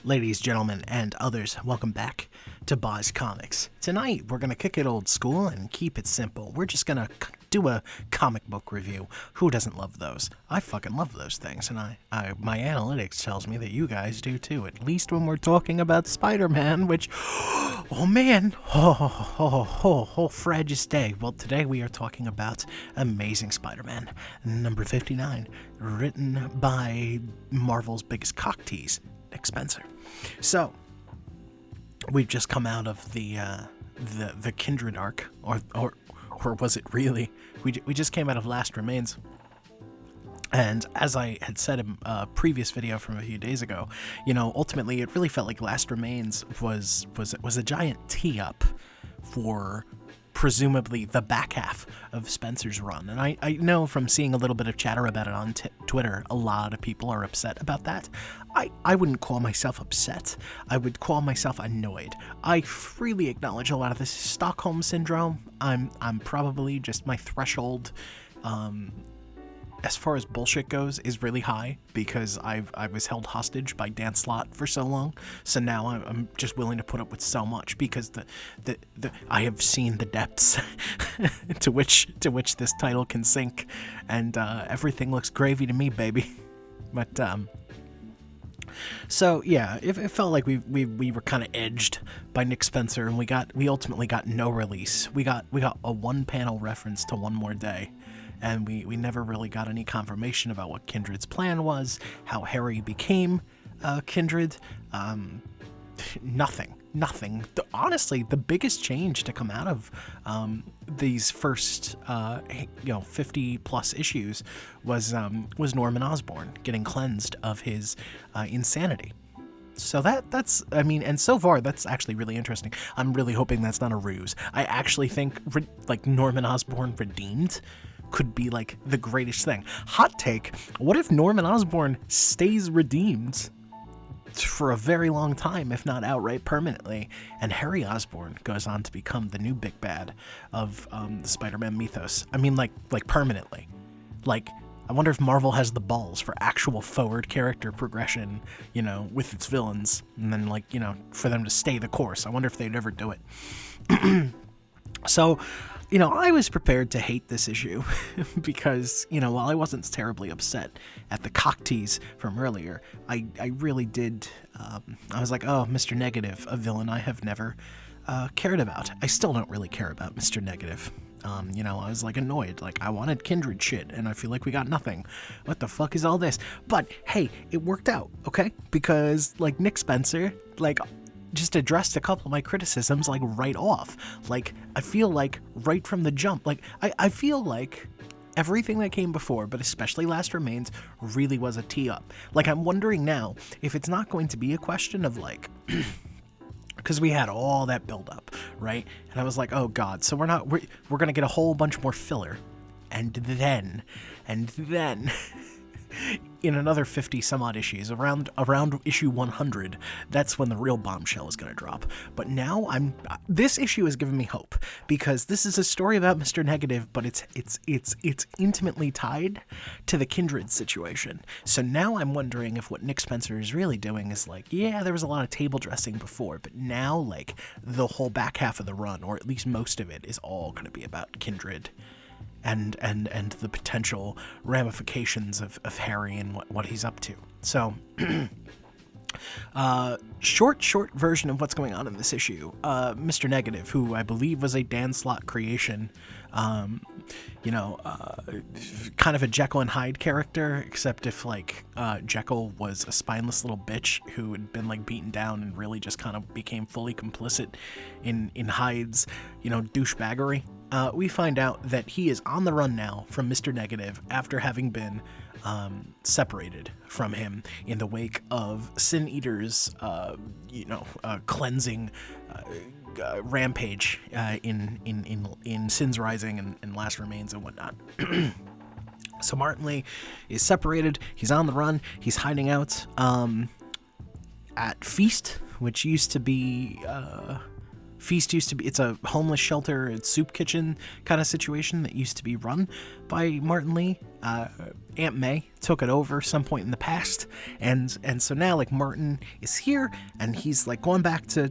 Ladies, gentlemen, and others, welcome back to Boz Comics. Tonight, we're going to kick it old school and keep it simple. We're just going to do a comic book review. Who doesn't love those? I fucking love those things, and my analytics tells me that you guys do too, at least when we're talking about Spider-Man, which, oh man, fragile day. Well, today we are talking about Amazing Spider-Man, number 59, written by Marvel's biggest cock tease, Nick Spencer. So, we've just come out of the Kindred arc, or was it really? We just came out of Last Remains. And as I had said in a previous video from a few days ago, ultimately it really felt like Last Remains was a giant tee-up for presumably the back half of Spencer's run. And I know from seeing a little bit of chatter about it on Twitter, a lot of people are upset about that. I wouldn't call myself upset. I would call myself annoyed. I freely acknowledge a lot of this is Stockholm Syndrome. I'm probably just my threshold, as far as bullshit goes, is really high because I was held hostage by Dan Slott for so long. So now I'm just willing to put up with so much because the I have seen the depths to which this title can sink, and everything looks gravy to me, baby. But so yeah, it felt like we were kind of edged by Nick Spencer, and we ultimately got no release. We got a one panel reference to One More Day. And we never really got any confirmation about what Kindred's plan was, how Harry became Kindred. Nothing. Honestly, the biggest change to come out of these first 50 plus issues was Norman Osborn getting cleansed of his insanity. So that's and so far that's actually really interesting. I'm really hoping that's not a ruse. I actually think Norman Osborn redeemed could be like the greatest thing. Hot take, what if Norman Osborn stays redeemed for a very long time, if not outright permanently, and Harry Osborn goes on to become the new big bad of the Spider-Man mythos? I mean, like permanently. Like, I wonder if Marvel has the balls for actual forward character progression, with its villains, and then for them to stay the course. I wonder if they'd ever do it. So, I was prepared to hate this issue because, while I wasn't terribly upset at the cock tease from earlier, I really did, I was like, oh, Mr. Negative, a villain I have never cared about. I still don't really care about Mr. Negative. I was annoyed, I wanted Kindred shit, and I feel like we got nothing. What the fuck is all this? But hey, it worked out, okay? Because Nick Spencer, just addressed a couple of my criticisms right off. I feel like right from the jump, I feel like everything that came before, but especially Last Remains, really was a tee up. I'm wondering now if it's not going to be a question of because we had all that build up, right? And I was like, oh god, so we're gonna get a whole bunch more filler, and then in another 50 some odd issues, around issue 100, that's when the real bombshell is going to drop. But now this issue has given me hope, because this is a story about Mr. Negative, but it's intimately tied to the Kindred situation. So now I'm wondering if what Nick Spencer is really doing is there was a lot of table dressing before, but now the whole back half of the run, or at least most of it, is all going to be about Kindred. And the potential ramifications of Harry and what he's up to. So, short version of what's going on in this issue. Mr. Negative, who I believe was a Dan Slott creation, kind of a Jekyll and Hyde character, except if Jekyll was a spineless little bitch who had been beaten down and really just kind of became fully complicit in Hyde's douchebaggery. We find out that he is on the run now from Mr. Negative after having been separated from him in the wake of Sin Eater's, cleansing rampage in Sin's Rising and Last Remains and whatnot. So Martin Lee is separated. He's on the run. He's hiding out at Feast, which used to be Feast used to be, it's a homeless shelter, it's soup kitchen kind of situation that used to be run by Martin Lee. Aunt May took it over some point in the past, and so now like Martin is here, and he's like going back to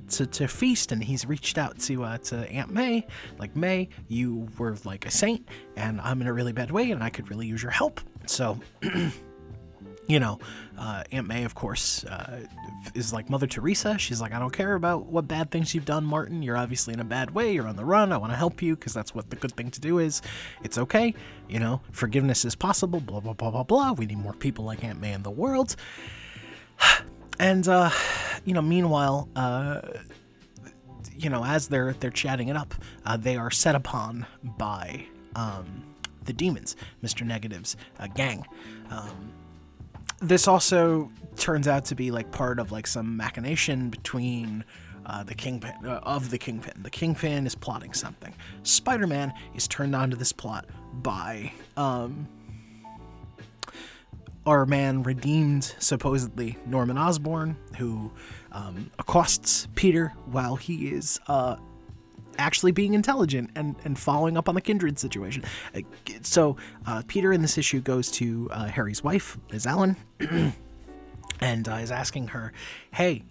Feast, and he's reached out to Aunt May, like, May, you were like a saint, and I'm in a really bad way, and I could really use your help. So Aunt May, of course, is like Mother Teresa. She's like, I don't care about what bad things you've done, Martin. You're obviously in a bad way. You're on the run. I want to help you because that's what the good thing to do is. It's okay. Forgiveness is possible, blah, blah, blah, blah, blah. We need more people like Aunt May in the world. And, meanwhile, as they're chatting it up, they are set upon by the demons, Mr. Negative's gang. This also turns out to be like part of like some machination between the Kingpin. The Kingpin is plotting something. Spider-Man is turned onto this plot by our man, redeemed supposedly Norman Osborn, who accosts Peter while he is actually being intelligent and following up on the Kindred situation. So Peter in this issue goes to Harry's wife, Liz Allen, and is asking her, hey,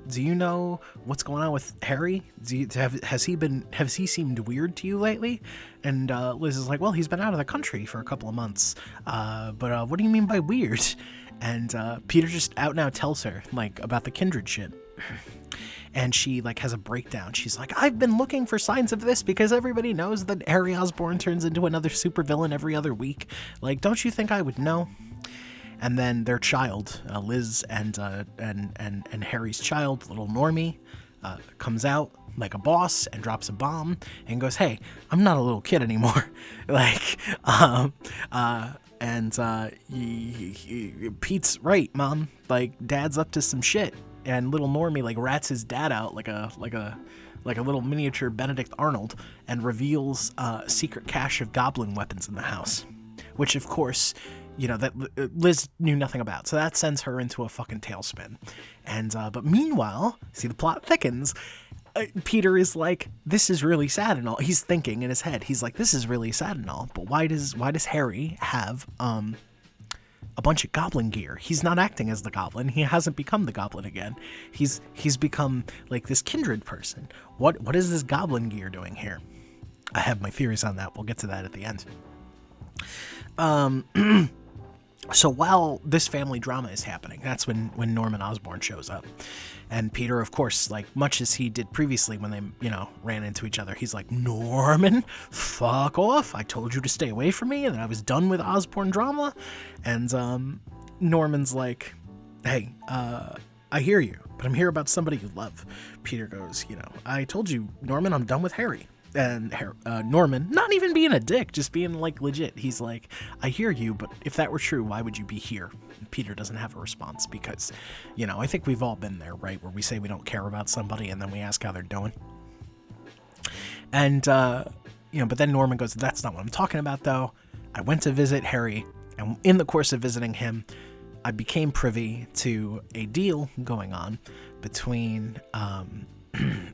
do you know what's going on with Harry? Has he seemed weird to you lately? And Liz is like, well, he's been out of the country for a couple of months, but what do you mean by weird? And Peter just out now tells her like about the Kindred shit. And she like has a breakdown. She's like, I've been looking for signs of this because everybody knows that Harry Osborn turns into another supervillain every other week. Like, don't you think I would know? And then their child, Liz and Harry's child, little Normie, comes out like a boss and drops a bomb and goes, hey, I'm not a little kid anymore. Pete's right, Mom. Like, Dad's up to some shit. And little Normie like rats his dad out like a little miniature Benedict Arnold, and reveals a secret cache of goblin weapons in the house, which of course, that Liz knew nothing about. So that sends her into a fucking tailspin. And but meanwhile, see, the plot thickens. Peter is like, this is really sad and all. He's thinking in his head. He's like, this is really sad and all, but why does Harry have a bunch of goblin gear? He's not acting as the goblin. He hasn't become the goblin again. He's become like this Kindred person. What is this goblin gear doing here? I have my theories on that. We'll get to that at the end. So while this family drama is happening, that's when Norman Osborn shows up. And Peter, of course, like much as he did previously when they, ran into each other, he's like, Norman, fuck off. I told you to stay away from me and I was done with Osborn drama. And Norman's like, hey, I hear you, but I'm here about somebody you love. Peter goes, I told you, Norman, I'm done with Harry. And Norman, not even being a dick, just being like legit. He's like, I hear you, but if that were true, why would you be here? And Peter doesn't have a response because, I think we've all been there, right? Where we say we don't care about somebody and then we ask how they're doing. And, but then Norman goes, that's not what I'm talking about though. I went to visit Harry, and in the course of visiting him, I became privy to a deal going on between,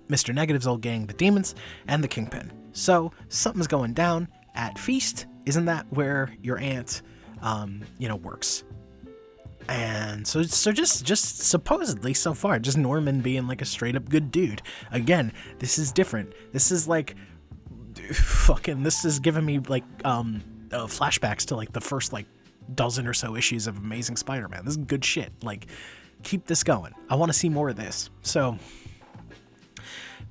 Mr. Negative's old gang, the Demons, and the Kingpin. So something's going down at Feast. Isn't that where your aunt, works? And so just supposedly so far, just Norman being like a straight up good dude. Again, this is different. This is like, this is giving me like, flashbacks to like the first like dozen or so issues of Amazing Spider-Man. This is good shit. Like, keep this going. I want to see more of this. So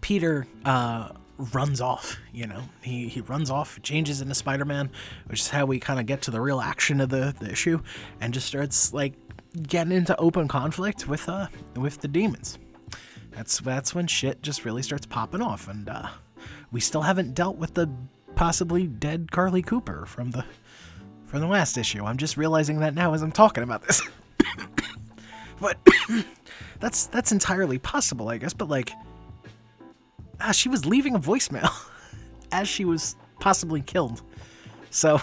Peter runs off, he runs off, changes into Spider-Man, which is how we kind of get to the real action of the issue, and just starts like getting into open conflict with the demons. That's when shit just really starts popping off, and we still haven't dealt with the possibly dead Carly Cooper from the last issue. I'm just realizing that now as I'm talking about this. But that's entirely possible, I guess, but like, she was leaving a voicemail as she was possibly killed. So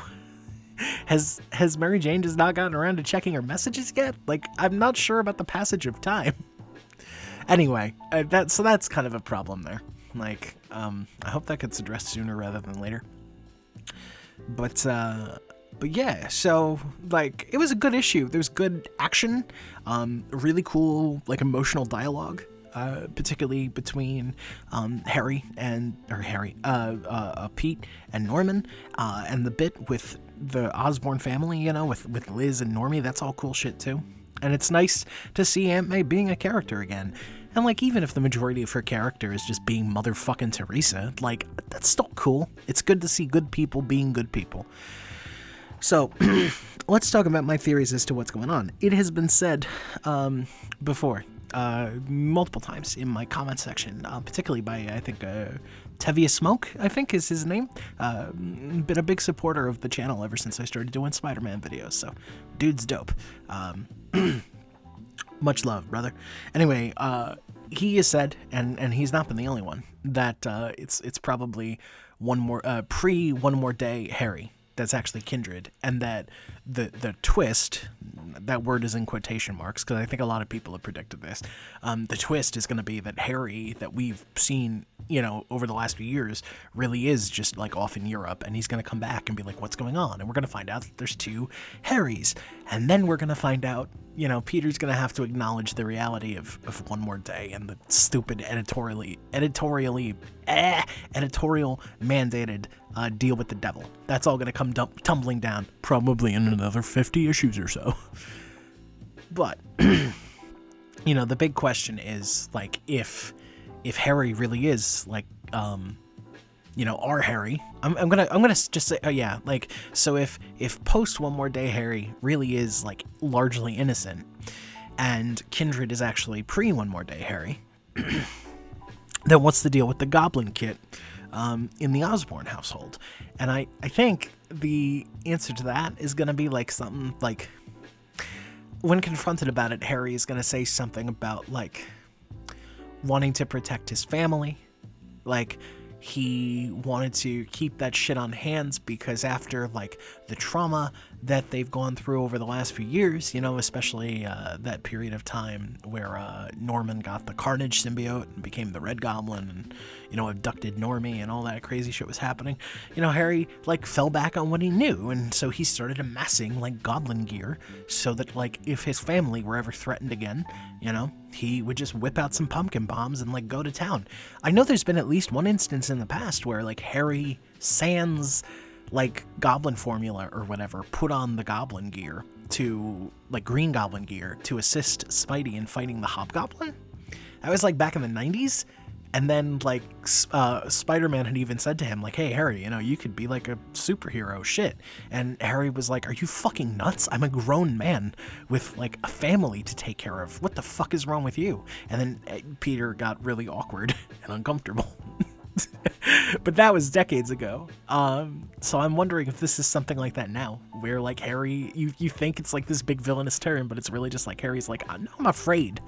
has Mary Jane just not gotten around to checking her messages yet? Like, I'm not sure about the passage of time. Anyway, that's kind of a problem there. Like, I hope that gets addressed sooner rather than later. But yeah, so, like, it was a good issue. There's good action, really cool, like, emotional dialogue, particularly between Pete and Norman, and the bit with the Osborn family, you know, with Liz and Normie. That's all cool shit, too. And it's nice to see Aunt May being a character again. And, like, even if the majority of her character is just being motherfucking Teresa, like, that's still cool. It's good to see good people being good people. So, let's talk about my theories as to what's going on. It has been said before, multiple times in my comment section, particularly by, I think, Tevia Smoke, I think is his name. Been a big supporter of the channel ever since I started doing Spider-Man videos, so dude's dope. Much love, brother. Anyway, he has said, and he's not been the only one, that it's probably one more day Harry that's actually Kindred, and that the twist, that word is in quotation marks because I think a lot of people have predicted this, the twist is going to be that Harry that we've seen, you know, over the last few years really is just like off in Europe, and he's going to come back and be like, what's going on? And we're going to find out that there's two Harrys, and then we're going to find out, you know, Peter's going to have to acknowledge the reality of one more day and the stupid editorial mandated deal with the devil. That's all going to come tumbling down probably in another 50 issues or so. But, you know, the big question is, like, if Harry really is, like, you know, our Harry, I'm gonna just say, yeah, like, so if post One More Day Harry really is, like, largely innocent, and Kindred is actually pre One More Day Harry, then what's the deal with the Goblin Kit in the Osborn household? And I think the answer to that is gonna be, like, something like, when confronted about it, Harry is gonna say something about, like, wanting to protect his family, like, he wanted to keep that shit on hands because after, like, the trauma that they've gone through over the last few years, you know, especially that period of time where Norman got the Carnage symbiote and became the Red Goblin and, you know, abducted Normie and all that crazy shit was happening, you know, Harry, like, fell back on what he knew, and so he started amassing, like, goblin gear so that, like, if his family were ever threatened again, you know, he would just whip out some pumpkin bombs and, like, go to town. I know there's been at least one instance in the past where, like, Harry sans, like, goblin formula or whatever put on the goblin gear to, like, green goblin gear to assist Spidey in fighting the Hobgoblin. That was, like, back in the 90s. And then, like, Spider-Man had even said to him, like, hey, Harry, you know, you could be, like, a superhero, shit. And Harry was like, are you fucking nuts? I'm a grown man with, like, a family to take care of. What the fuck is wrong with you? And then Peter got really awkward and uncomfortable. But that was decades ago. So I'm wondering if this is something like that now, where, like, Harry, you think it's, like, this big villainous turn, but it's really just, like, Harry's like, no, I'm afraid.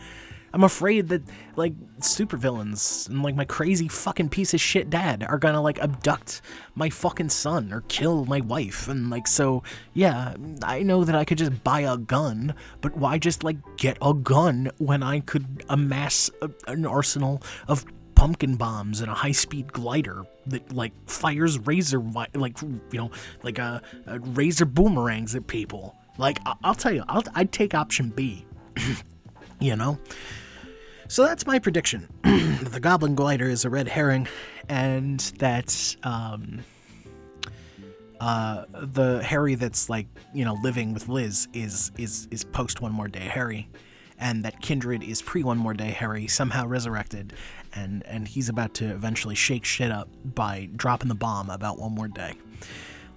I'm afraid that, like, supervillains and, like, my crazy fucking piece of shit dad are gonna, like, abduct my fucking son or kill my wife. And, like, so, yeah, I know that I could just buy a gun, but why just, like, get a gun when I could amass an arsenal of pumpkin bombs and a high-speed glider that, like, fires razor boomerangs at people? Like, I'll tell you, I'd take option B. You know? So that's my prediction. The Goblin Glider is a red herring, and that the Harry that's, like, you know, living with Liz is post One More Day Harry, and that Kindred is pre One More Day Harry, somehow resurrected, and he's about to eventually shake shit up by dropping the bomb about one more day.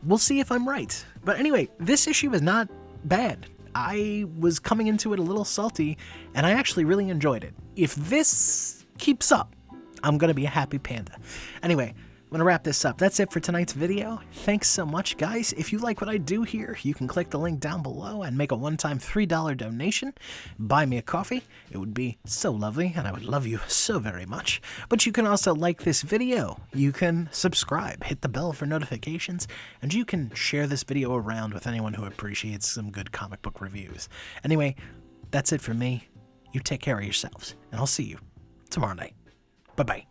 We'll see if I'm right. But anyway, this issue is not bad. I was coming into it a little salty, and I actually really enjoyed it. If this keeps up, I'm going to be a happy panda. Anyway, I'm going to wrap this up. That's it for tonight's video. Thanks so much, guys. If you like what I do here, you can click the link down below and make a one-time $3 donation. Buy me a coffee. It would be so lovely, and I would love you so very much. But you can also like this video. You can subscribe, hit the bell for notifications, and you can share this video around with anyone who appreciates some good comic book reviews. Anyway, that's it for me. You take care of yourselves, and I'll see you tomorrow night. Bye-bye.